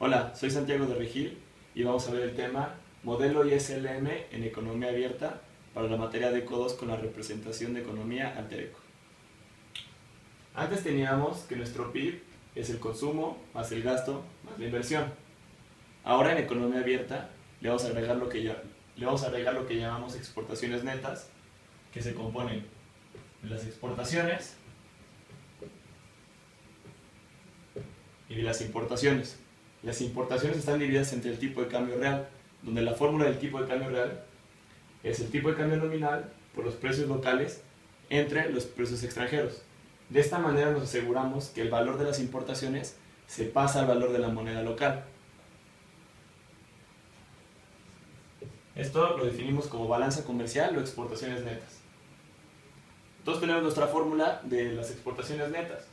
Hola, soy Santiago de Regil y vamos a ver el tema Modelo ISLM en Economía Abierta para la materia de codos con la representación de economía alter eco. Antes teníamos que nuestro PIB es el consumo más el gasto más la inversión. Ahora en Economía Abierta le vamos a agregar lo que llamamos exportaciones netas, que se componen de las exportaciones y de las importaciones. Las importaciones están divididas entre el tipo de cambio real, donde la fórmula del tipo de cambio real es el tipo de cambio nominal por los precios locales entre los precios extranjeros. De esta manera nos aseguramos que el valor de las importaciones se pasa al valor de la moneda local. Esto lo definimos como balanza comercial o exportaciones netas. Entonces tenemos nuestra fórmula de las exportaciones netas.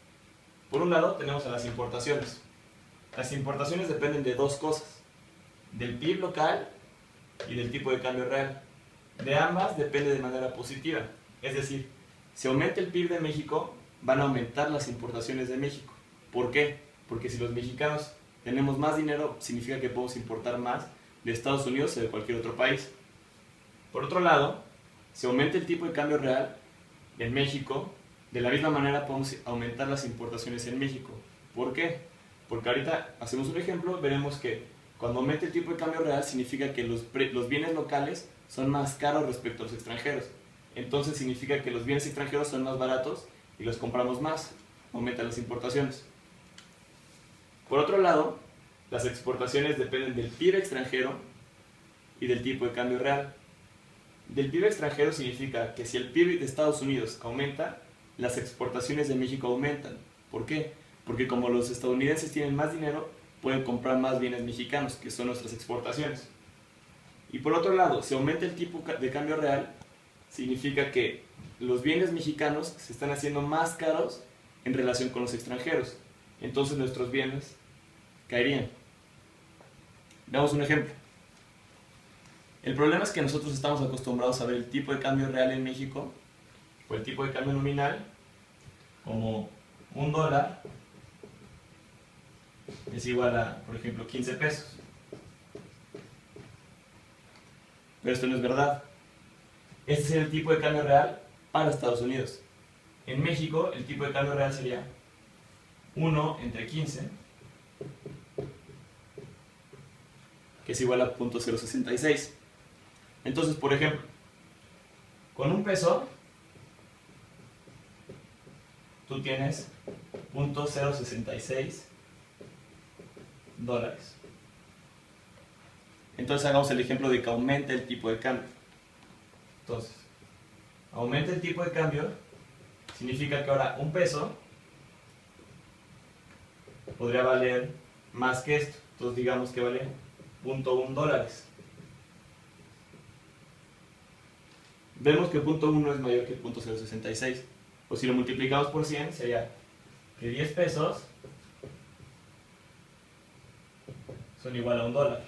Por un lado tenemos a las importaciones. Las importaciones dependen de dos cosas, del PIB local y del tipo de cambio real. De ambas depende de manera positiva, es decir, si aumenta el PIB de México, van a aumentar las importaciones de México. ¿Por qué? Porque si los mexicanos tenemos más dinero, significa que podemos importar más de Estados Unidos o de cualquier otro país. Por otro lado, si aumenta el tipo de cambio real en México, de la misma manera podemos aumentar las importaciones en México. ¿Por qué? Porque ahorita hacemos un ejemplo, veremos que cuando aumenta el tipo de cambio real significa que los bienes locales son más caros respecto a los extranjeros. Entonces significa que los bienes extranjeros son más baratos y los compramos más, aumentan las importaciones. Por otro lado, las exportaciones dependen del PIB extranjero y del tipo de cambio real. Del PIB extranjero significa que si el PIB de Estados Unidos aumenta, las exportaciones de México aumentan. ¿Por qué? Porque como los estadounidenses tienen más dinero, pueden comprar más bienes mexicanos, que son nuestras exportaciones. Y por otro lado, si aumenta el tipo de cambio real, significa que los bienes mexicanos se están haciendo más caros en relación con los extranjeros. Entonces nuestros bienes caerían. Veamos un ejemplo. El problema es que nosotros estamos acostumbrados a ver el tipo de cambio real en México, o el tipo de cambio nominal, como $1 es igual a, por ejemplo, 15 pesos. Pero esto no es verdad. Este es el tipo de cambio real para Estados Unidos. En México, el tipo de cambio real sería 1 entre 15, que es igual a 0.066. Entonces, por ejemplo, con un peso, tú tienes 0.066 dólares. Entonces hagamos el ejemplo de que aumente el tipo de cambio. Entonces, aumenta el tipo de cambio, significa que ahora un peso podría valer más que esto. Entonces digamos que vale 0.1 dólares. Vemos que 0.1 es mayor que 0.066. O si lo multiplicamos por 100, sería que 10 pesos son igual a $1.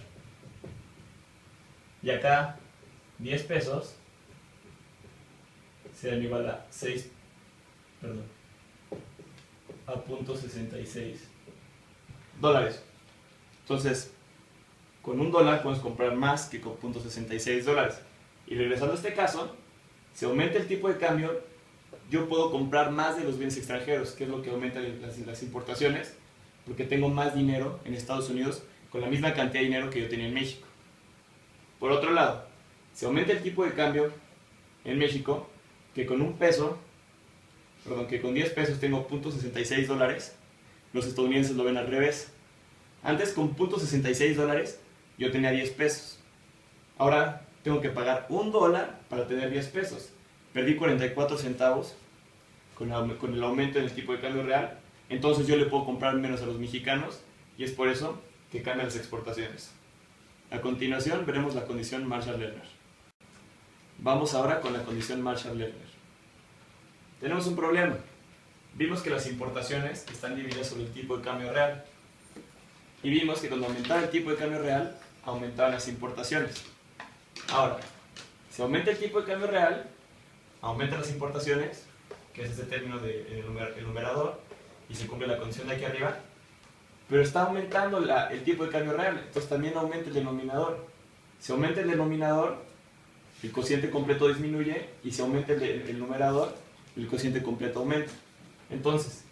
Y acá 10 pesos serán igual a 0.66 dólares. Entonces, con $1 podemos comprar más que con 0.66 dólares. Y regresando a este caso, si aumenta el tipo de cambio, yo puedo comprar más de los bienes extranjeros, que es lo que aumenta las importaciones, porque tengo más dinero en Estados Unidos con la misma cantidad de dinero que yo tenía en México. Por otro lado, si aumenta el tipo de cambio en México, que con que con 10 pesos tengo 0.66 dólares, los estadounidenses lo ven al revés. Antes con 0.66 dólares yo tenía 10 pesos. Ahora tengo que pagar $1 para tener 10 pesos. Perdí 44 centavos con el aumento en el tipo de cambio real. Entonces yo le puedo comprar menos a los mexicanos y es por eso que cambian las exportaciones. A continuación veremos la condición Marshall-Lerner. Vamos ahora con la condición Marshall-Lerner. Tenemos un problema. Vimos que las importaciones están divididas sobre el tipo de cambio real. Y vimos que cuando aumentaba el tipo de cambio real, aumentaban las importaciones. Ahora, si aumenta el tipo de cambio real, aumentan las importaciones, que es este término del numerador, y se cumple la condición de aquí arriba, pero está aumentando el tipo de cambio real, entonces también aumenta el denominador. Si aumenta el denominador, el cociente completo disminuye, y si aumenta el numerador, el cociente completo aumenta. Entonces,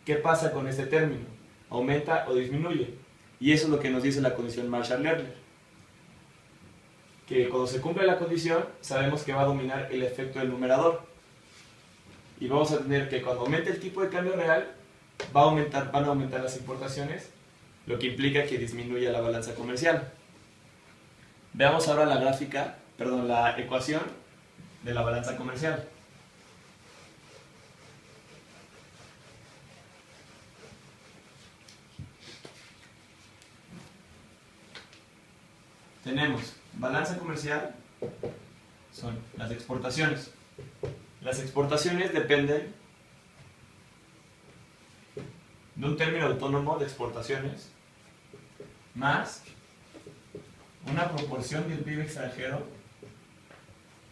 ¿qué pasa con este término? ¿Aumenta o disminuye? Y eso es lo que nos dice la condición Marshall-Lerner. Que cuando se cumple la condición, sabemos que va a dominar el efecto del numerador. Y vamos a tener que cuando aumente el tipo de cambio real, van a aumentar las importaciones, lo que implica que disminuya la balanza comercial. Veamos ahora la ecuación de la balanza comercial. Tenemos balanza comercial, son las exportaciones. Las exportaciones dependen de un término autónomo de exportaciones más una proporción del PIB extranjero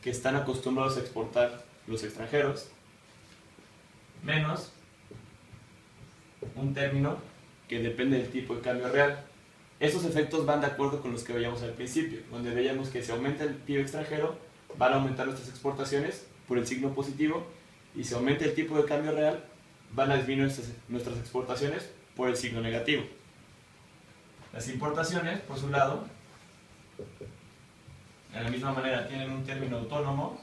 que están acostumbrados a exportar los extranjeros, menos un término que depende del tipo de cambio real. Estos efectos van de acuerdo con los que veíamos al principio, donde veíamos que si aumenta el PIB extranjero, van a aumentar nuestras exportaciones por el signo positivo, y si aumenta el tipo de cambio real, van a disminuir nuestras exportaciones por el signo negativo. Las importaciones, por su lado, de la misma manera tienen un término autónomo.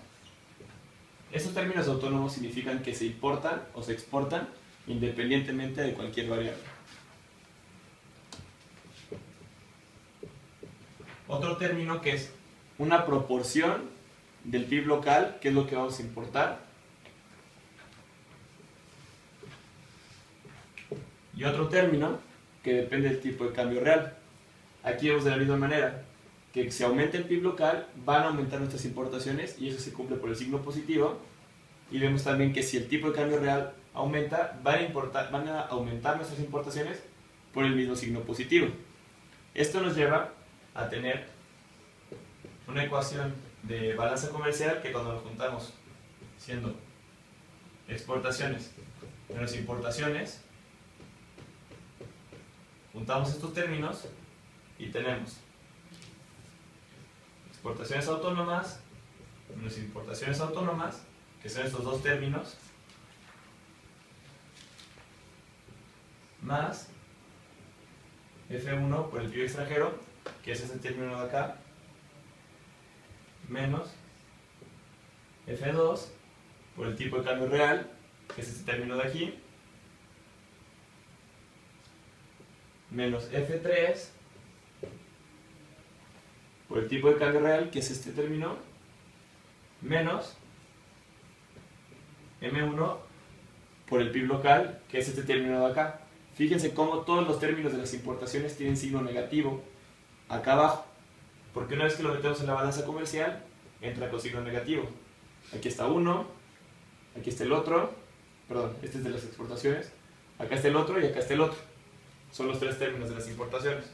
Estos términos autónomos significan que se importan o se exportan independientemente de cualquier variable. Otro término que es una proporción del PIB local, que es lo que vamos a importar. Y otro término que depende del tipo de cambio real. Aquí vemos de la misma manera que si aumenta el PIB local, van a aumentar nuestras importaciones, y eso se cumple por el signo positivo. Y vemos también que si el tipo de cambio real aumenta, van a aumentar nuestras importaciones por el mismo signo positivo. Esto nos lleva a tener una ecuación de balanza comercial que, cuando lo juntamos siendo exportaciones menos importaciones, juntamos estos términos y tenemos exportaciones autónomas menos importaciones autónomas, que son estos dos términos, más F1 por el PIB extranjero, que es este término de acá, menos F2 por el tipo de cambio real, que es este término de aquí, menos F3 por el tipo de cambio real, que es este término, menos M1 por el PIB local, que es este término de acá. Fíjense cómo todos los términos de las importaciones tienen signo negativo acá abajo, porque una vez que lo metemos en la balanza comercial, entra con signo negativo. Aquí está uno, aquí está el otro, perdón, este es de las exportaciones, acá está el otro y acá está el otro. Son los tres términos de las importaciones.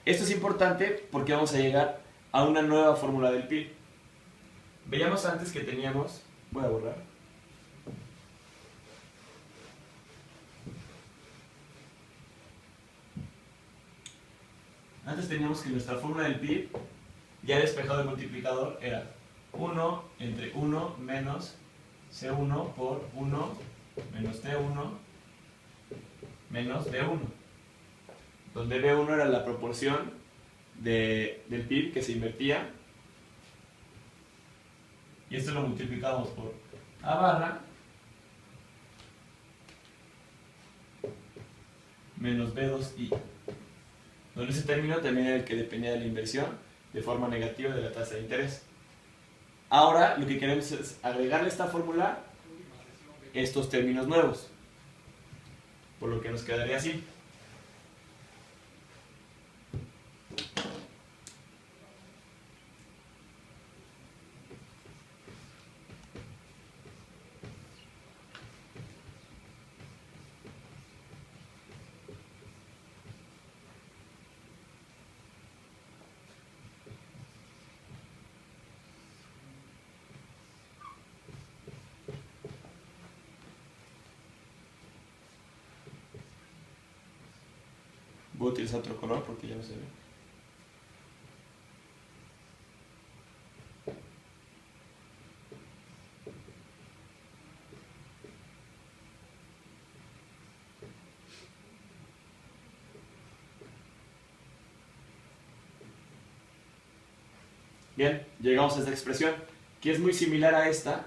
Esto es importante porque vamos a llegar a una nueva fórmula del PIB. Veíamos antes que teníamos, voy a borrar, antes teníamos que nuestra fórmula del PIB, ya despejado el multiplicador, era 1 entre 1 menos C1 por 1 menos D1 menos B1, donde B1 era la proporción del PIB que se invertía, y esto lo multiplicamos por A barra menos B2I, donde ese término también era el que dependía de la inversión de forma negativa de la tasa de interés. Ahora lo que queremos es agregarle a esta fórmula estos términos nuevos, por lo que nos quedaría así. Voy a utilizar otro color porque ya no se ve. Bien, llegamos a esta expresión, que es muy similar a esta,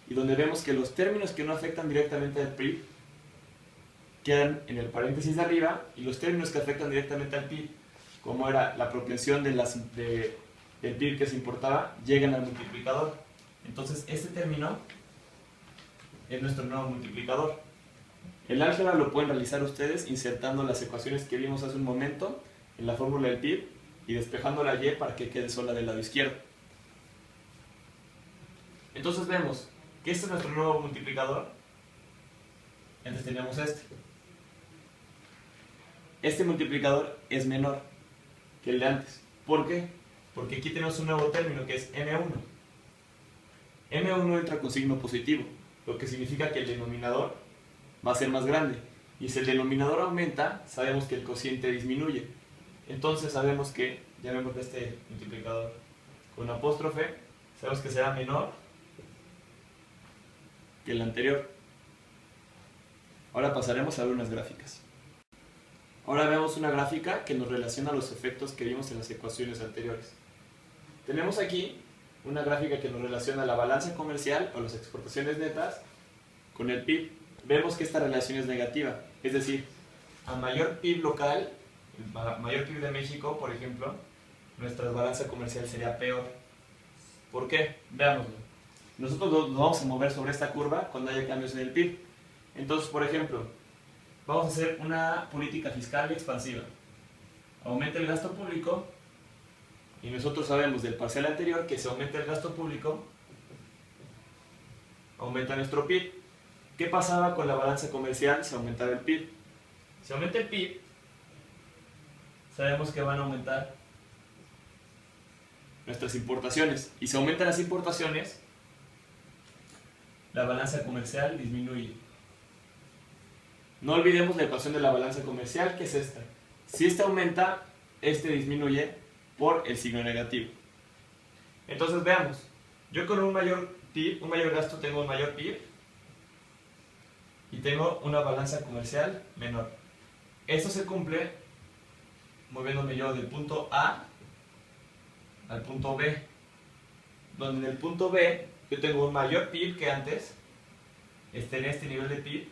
y donde vemos que los términos que no afectan directamente al PIB quedan en el paréntesis de arriba, y los términos que afectan directamente al PIB, como era la propensión del PIB que se importaba, llegan al multiplicador. Entonces, este término es nuestro nuevo multiplicador. El álgebra lo pueden realizar ustedes insertando las ecuaciones que vimos hace un momento en la fórmula del PIB y despejando la y para que quede sola del lado izquierdo. Entonces vemos que este es nuestro nuevo multiplicador. Antes teníamos este. Este multiplicador es menor que el de antes. ¿Por qué? Porque aquí tenemos un nuevo término que es m1. m1 entra con signo positivo, lo que significa que el denominador va a ser más grande. Y si el denominador aumenta, sabemos que el cociente disminuye. Entonces sabemos que, ya vemos este multiplicador con apóstrofe, sabemos que será menor que el anterior. Ahora pasaremos a ver unas gráficas. Ahora vemos una gráfica que nos relaciona los efectos que vimos en las ecuaciones anteriores. Tenemos aquí una gráfica que nos relaciona la balanza comercial o las exportaciones netas con el PIB. Vemos que esta relación es negativa, es decir, a mayor PIB local, mayor PIB de México, por ejemplo, nuestra balanza comercial sería peor. ¿Por qué? Veámoslo. Nosotros nos vamos a mover sobre esta curva cuando haya cambios en el PIB. Entonces, por ejemplo, vamos a hacer una política fiscal expansiva. Aumenta el gasto público y nosotros sabemos del parcial anterior que si aumenta el gasto público, aumenta nuestro PIB. ¿Qué pasaba con la balanza comercial si aumentaba el PIB? Si aumenta el PIB, sabemos que van a aumentar nuestras importaciones. Y si aumentan las importaciones, la balanza comercial disminuye. No olvidemos la ecuación de la balanza comercial, que es esta. Si este aumenta, este disminuye por el signo negativo. Entonces veamos. Yo con un mayor PIB, un mayor gasto, tengo un mayor PIB y tengo una balanza comercial menor. Esto se cumple moviéndome yo del punto A al punto B, donde en el punto B yo tengo un mayor PIB que antes, en este nivel de PIB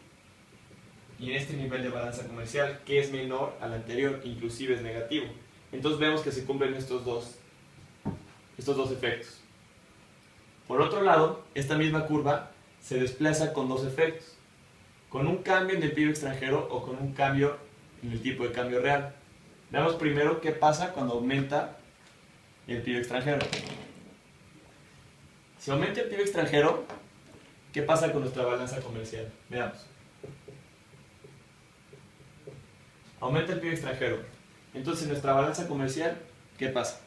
y en este nivel de balanza comercial, que es menor al anterior, inclusive es negativo. Entonces vemos que se cumplen estos dos efectos. Por otro lado, esta misma curva se desplaza con dos efectos, con un cambio en el PIB extranjero o con un cambio en el tipo de cambio real. Veamos primero qué pasa cuando aumenta el PIB extranjero. Si aumenta el PIB extranjero, ¿qué pasa con nuestra balanza comercial? Veamos. Aumenta el PIB extranjero. Entonces, en nuestra balanza comercial, ¿qué pasa?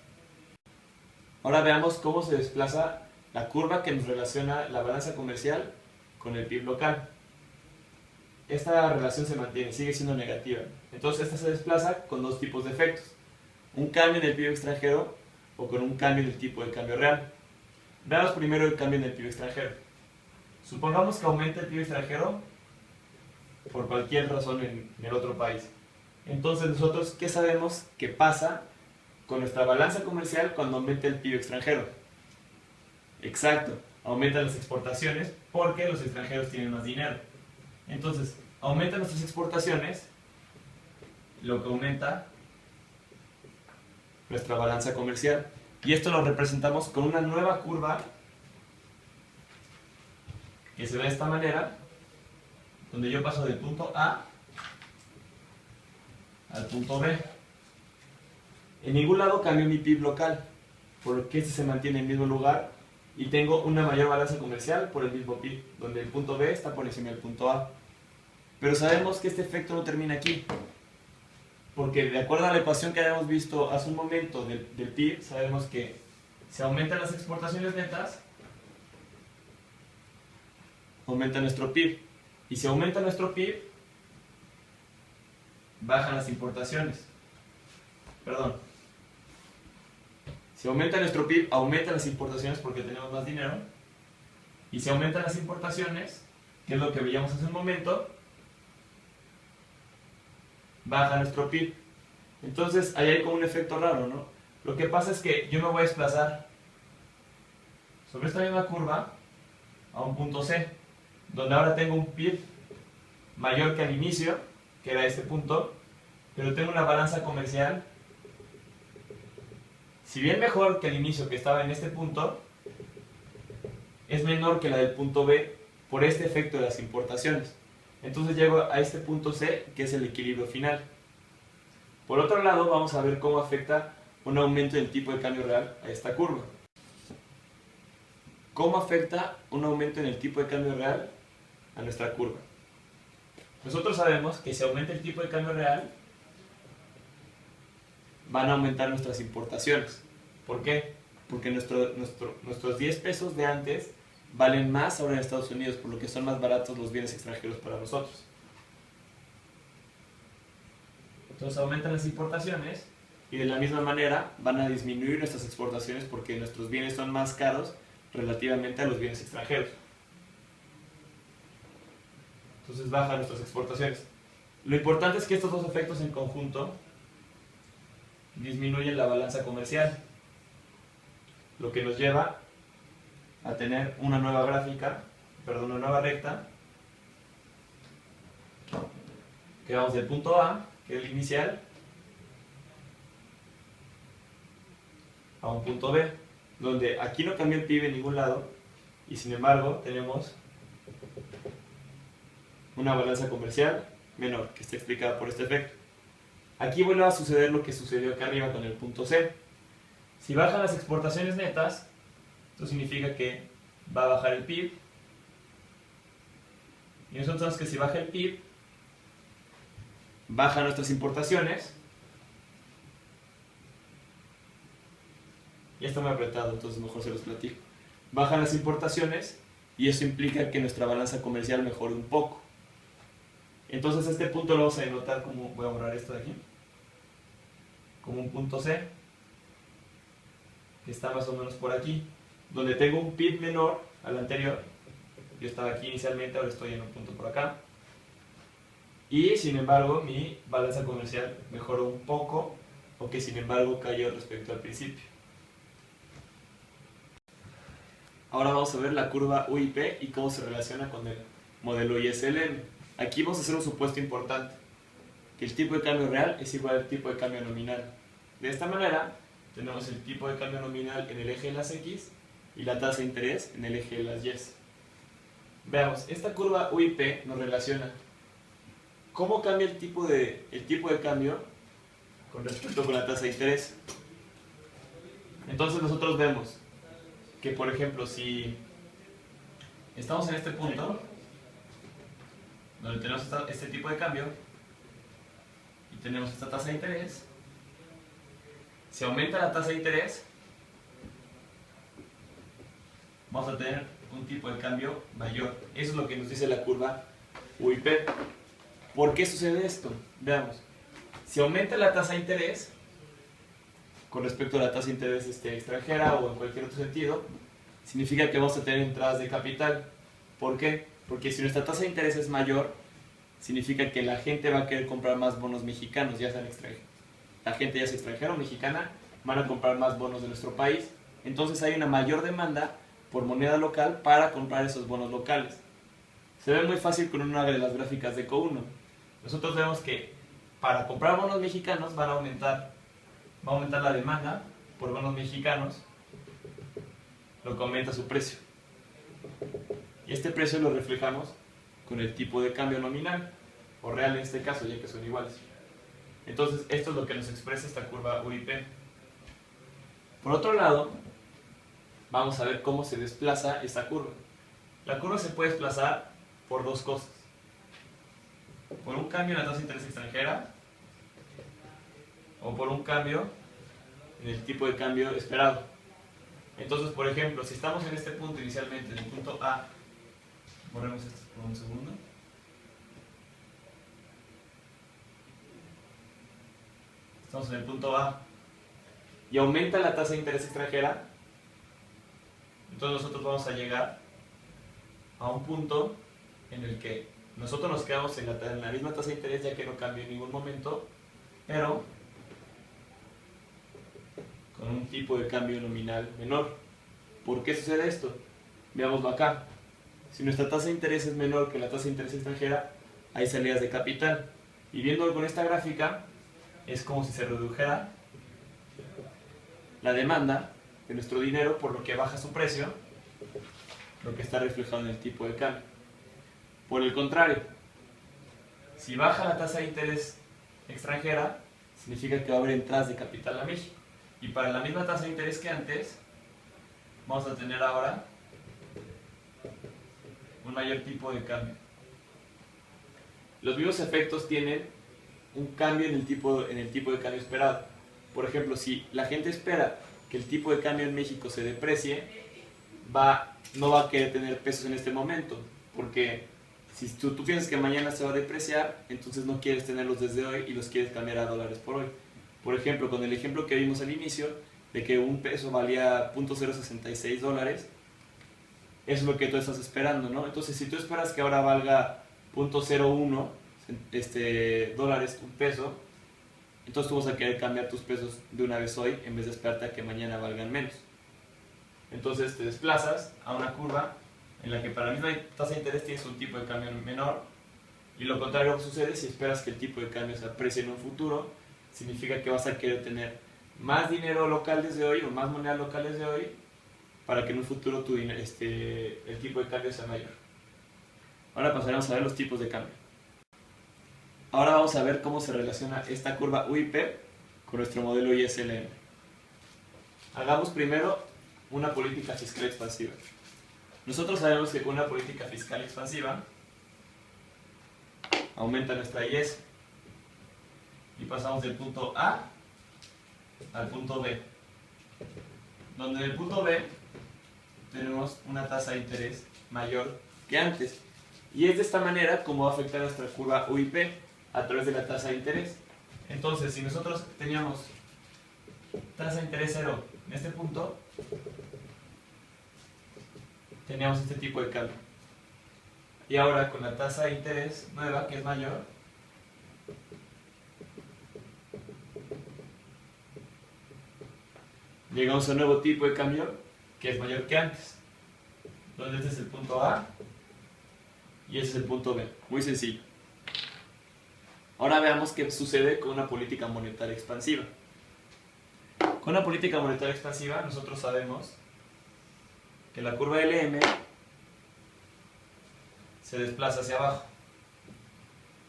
Ahora veamos cómo se desplaza la curva que nos relaciona la balanza comercial con el PIB local. Esta relación se mantiene, sigue siendo negativa. Entonces, esta se desplaza con dos tipos de efectos. Un cambio en el PIB extranjero o con un cambio en el tipo de cambio real. Veamos primero el cambio en el PIB extranjero. Supongamos que aumenta el PIB extranjero por cualquier razón en el otro país. Entonces nosotros, ¿qué sabemos que pasa con nuestra balanza comercial cuando aumenta el PIB extranjero? Exacto, aumentan las exportaciones porque los extranjeros tienen más dinero. Entonces, aumentan nuestras exportaciones, lo que aumenta nuestra balanza comercial. Y esto lo representamos con una nueva curva que se ve de esta manera, donde yo paso del punto A al punto B. En ningún lado cambio mi PIB local, porque este se mantiene en el mismo lugar y tengo una mayor balanza comercial por el mismo PIB, donde el punto B está por encima del punto A. Pero sabemos que este efecto no termina aquí, porque de acuerdo a la ecuación que habíamos visto hace un momento del PIB, sabemos que si aumentan las exportaciones netas, aumenta nuestro PIB. Y si aumenta nuestro PIB, bajan las importaciones. perdón, si aumenta nuestro PIB, aumentan las importaciones porque tenemos más dinero. Y si aumentan las importaciones, que es lo que veíamos hace un momento, baja nuestro PIB. Entonces, ahí hay como un efecto raro, ¿no? Lo que pasa es que yo me voy a desplazar sobre esta misma curva a un punto C, donde ahora tengo un PIB mayor que al inicio, que era este punto, pero tengo una balanza comercial, si bien mejor que al inicio, que estaba en este punto, es menor que la del punto B por este efecto de las importaciones. Entonces llego a este punto C, que es el equilibrio final. Por otro lado, vamos a ver cómo afecta un aumento del tipo de cambio real a esta curva. ¿Cómo afecta un aumento en el tipo de cambio real a nuestra curva? Nosotros sabemos que si aumenta el tipo de cambio real, van a aumentar nuestras importaciones. ¿Por qué? Porque nuestros 10 pesos de antes valen más ahora en Estados Unidos, por lo que son más baratos los bienes extranjeros para nosotros. Entonces aumentan las importaciones y de la misma manera van a disminuir nuestras exportaciones porque nuestros bienes son más caros relativamente a los bienes extranjeros. Entonces bajan nuestras exportaciones. Lo importante es que estos dos efectos en conjunto disminuyen la balanza comercial, lo que nos lleva a tener una nueva gráfica, perdón, una nueva recta, que vamos del punto A, que es el inicial, a un punto B, donde aquí no cambió el PIB en ningún lado, y sin embargo tenemos una balanza comercial menor, que está explicada por este efecto. Aquí vuelve a suceder lo que sucedió acá arriba con el punto C. Si bajan las exportaciones netas, esto significa que va a bajar el PIB. Y nosotros sabemos que si baja el PIB, bajan nuestras importaciones. Ya está muy apretado, entonces mejor se los platico. Bajan las importaciones y eso implica que nuestra balanza comercial mejore un poco. Entonces este punto lo vamos a denotar como, voy a borrar esto de aquí, como un punto C, que está más o menos por aquí, donde tengo un PIB menor al anterior. Yo estaba aquí inicialmente, ahora estoy en un punto por acá. Y sin embargo, mi balanza comercial mejoró un poco, aunque sin embargo cayó respecto al principio. Ahora vamos a ver la curva UIP y cómo se relaciona con el modelo ISLM. Aquí vamos a hacer un supuesto importante, que el tipo de cambio real es igual al tipo de cambio nominal. De esta manera, tenemos el tipo de cambio nominal en el eje de las X y la tasa de interés en el eje de las Y. Veamos, esta curva UIP nos relaciona cómo cambia el tipo de cambio con respecto con la tasa de interés. Entonces nosotros vemos que, por ejemplo, si estamos en este punto, donde tenemos este tipo de cambio, y tenemos esta tasa de interés, si aumenta la tasa de interés, vamos a tener un tipo de cambio mayor. Eso es lo que nos dice la curva UIP. ¿Por qué sucede esto? Veamos. Si aumenta la tasa de interés, con respecto a la tasa de interés extranjera o en cualquier otro sentido, significa que vamos a tener entradas de capital. ¿Por qué? Porque si nuestra tasa de interés es mayor, significa que la gente va a querer comprar más bonos mexicanos, ya sean extranjeros. La gente, ya sea extranjera o mexicana, van a comprar más bonos de nuestro país. Entonces hay una mayor demanda por moneda local para comprar esos bonos locales. Se ve muy fácil con una de las gráficas de CO1. Nosotros vemos que para comprar bonos mexicanos va a aumentar la demanda por bonos mexicanos, lo que aumenta su precio. Y este precio lo reflejamos con el tipo de cambio nominal, o real en este caso, ya que son iguales. Entonces, esto es lo que nos expresa esta curva UIP. Por otro lado, vamos a ver cómo se desplaza esta curva. La curva se puede desplazar por dos cosas. Por un cambio en la tasa de interés extranjera, o por un cambio en el tipo de cambio esperado. Entonces, por ejemplo, si estamos en este punto inicialmente, en el punto A, borremos esto por un segundo. Estamos estamos en el punto A, y aumenta la tasa de interés extranjera, entonces nosotros vamos a llegar a un punto en el que nosotros nos quedamos en la misma tasa de interés, ya que no cambió en ningún momento, pero con un tipo de cambio nominal menor. ¿Por qué sucede esto? Veámoslo acá. Si nuestra tasa de interés es menor que la tasa de interés extranjera, hay salidas de capital. Y viéndolo con esta gráfica, es como si se redujera la demanda de nuestro dinero, por lo que baja su precio, lo que está reflejado en el tipo de cambio. Por el contrario, si baja la tasa de interés extranjera, significa que va a haber entradas de capital a México. Y para la misma tasa de interés que antes, vamos a tener ahora un mayor tipo de cambio. Los mismos efectos tienen un cambio en el tipo de cambio esperado. Por ejemplo, si la gente espera que el tipo de cambio en México se deprecie, no va a querer tener pesos en este momento, porque si tú piensas que mañana se va a depreciar, entonces no quieres tenerlos desde hoy y los quieres cambiar a dólares por hoy. Por ejemplo, con el ejemplo que vimos al inicio, de que un peso valía $0.066, eso es lo que tú estás esperando, ¿no? Entonces, si tú esperas que ahora valga $0.01 dólares un peso, entonces tú vas a querer cambiar tus pesos de una vez hoy en vez de esperarte a que mañana valgan menos. Entonces te desplazas a una curva en la que para la misma tasa de interés tienes un tipo de cambio menor, y lo contrario sucede si esperas que el tipo de cambio se aprecie en un futuro. Significa que vas a querer tener más dinero local desde hoy o más moneda local desde hoy para que en un futuro el tipo de cambio sea mayor. Ahora pasaremos a ver los tipos de cambio. Ahora vamos a ver cómo se relaciona esta curva UIP con nuestro modelo ISLM. Hagamos primero una política fiscal expansiva. Nosotros sabemos que con una política fiscal expansiva aumenta nuestra IS y pasamos del punto A al punto B, donde en el punto B tenemos una tasa de interés mayor que antes, y es de esta manera como va a afectar nuestra curva UIP a través de la tasa de interés. Entonces, si nosotros teníamos tasa de interés cero en este punto, teníamos este tipo de cambio, y ahora con la tasa de interés nueva, que es mayor, llegamos a un nuevo tipo de cambio que es mayor que antes, donde este es el punto A y este es el punto B. Muy sencillo. Ahora veamos qué sucede con una política monetaria expansiva. Con una política monetaria expansiva nosotros sabemos que la curva LM se desplaza hacia abajo,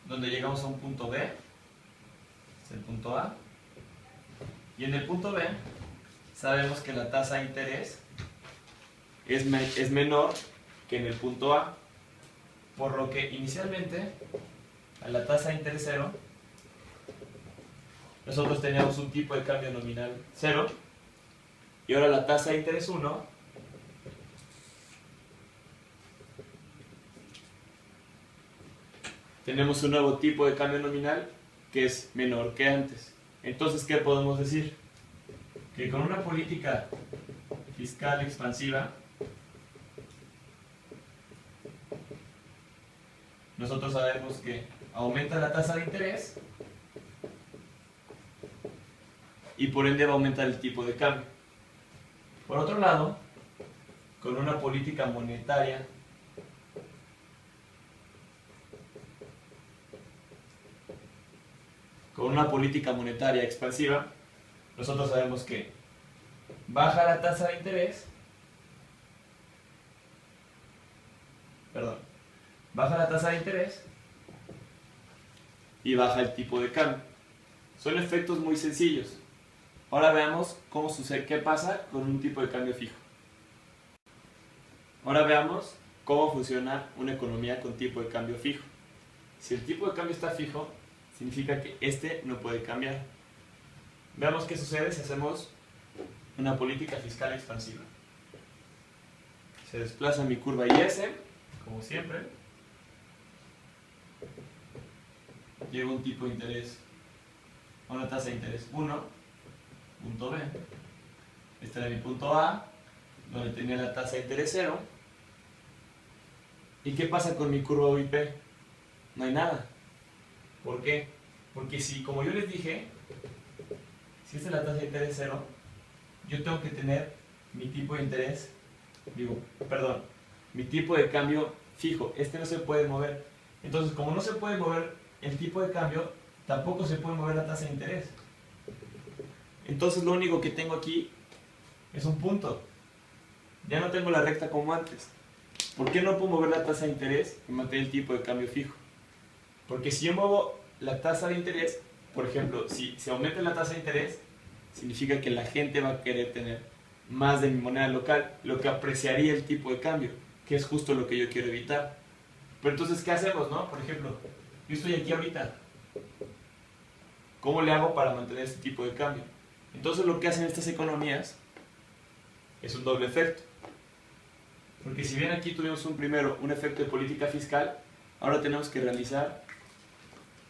donde llegamos a un punto B, es el punto A, y en el punto B sabemos que la tasa de interés es menor que en el punto A, por lo que inicialmente a la tasa de interés cero nosotros teníamos un tipo de cambio nominal 0, y ahora la tasa de interés 1 tenemos un nuevo tipo de cambio nominal que es menor que antes. Entonces, ¿qué podemos decir? Que con una política fiscal expansiva nosotros sabemos que aumenta la tasa de interés y por ende va a aumentar el tipo de cambio. Por otro lado, con una política monetaria expansiva, nosotros sabemos que baja la tasa de interés, y baja el tipo de cambio. Son efectos muy sencillos. Ahora veamos cómo sucede, qué pasa con un tipo de cambio fijo. Ahora veamos cómo funciona una economía con tipo de cambio fijo. Si el tipo de cambio está fijo, significa que este no puede cambiar. Veamos qué sucede si hacemos una política fiscal expansiva. Se desplaza mi curva IS, como siempre. Llevo un tipo de interés a una tasa de interés 1, punto B. Este era mi punto A, donde tenía la tasa de interés 0. ¿Y qué pasa con mi curva UIP? No hay nada. ¿Por qué? Porque si, como yo les dije, si esta es la tasa de interés 0, yo tengo que tener mi tipo de interés, mi tipo de cambio fijo. Este no se puede mover. Entonces, como no se puede mover el tipo de cambio, tampoco se puede mover la tasa de interés. Entonces, lo único que tengo aquí es un punto. Ya no tengo la recta como antes. ¿Por qué no puedo mover la tasa de interés y mantener el tipo de cambio fijo? Porque si yo muevo la tasa de interés, por ejemplo, si se aumenta la tasa de interés, significa que la gente va a querer tener más de mi moneda local, lo que apreciaría el tipo de cambio, que es justo lo que yo quiero evitar. Pero entonces, ¿qué hacemos, no? Por ejemplo, yo estoy aquí ahorita. ¿Cómo le hago para mantener este tipo de cambio? Entonces, lo que hacen estas economías es un doble efecto. Porque si bien aquí tuvimos primero un efecto de política fiscal, ahora tenemos que realizar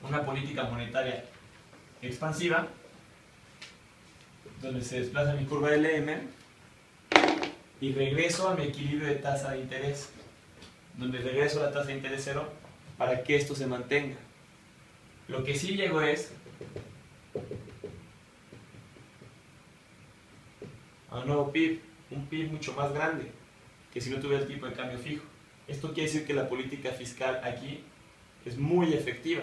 una política monetaria expansiva, donde se desplaza mi curva LM y regreso a mi equilibrio de tasa de interés, donde regreso a la tasa de interés 0 para que esto se mantenga. Lo que sí llego es a un nuevo PIB, un PIB mucho más grande que si no tuviera el tipo de cambio fijo. Esto quiere decir que la política fiscal aquí es muy efectiva.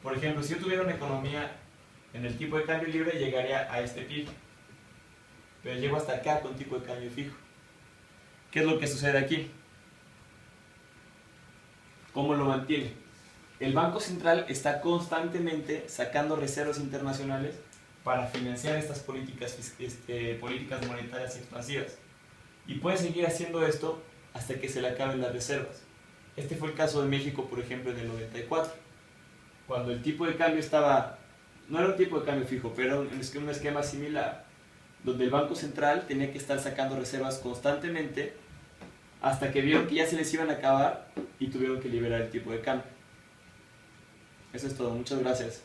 Por ejemplo, si yo tuviera una economía en el tipo de cambio libre, llegaría a este PIB. Pero llego hasta acá con tipo de cambio fijo. ¿Qué es lo que sucede aquí? ¿Cómo lo mantiene? El Banco Central está constantemente sacando reservas internacionales para financiar estas políticas monetarias expansivas. Y puede seguir haciendo esto hasta que se le acaben las reservas. Este fue el caso de México, por ejemplo, en el 94. Cuando el tipo de cambio no era un tipo de cambio fijo, pero era un esquema similar, donde el Banco Central tenía que estar sacando reservas constantemente hasta que vieron que ya se les iban a acabar y tuvieron que liberar el tipo de cambio. Eso es todo. Muchas gracias.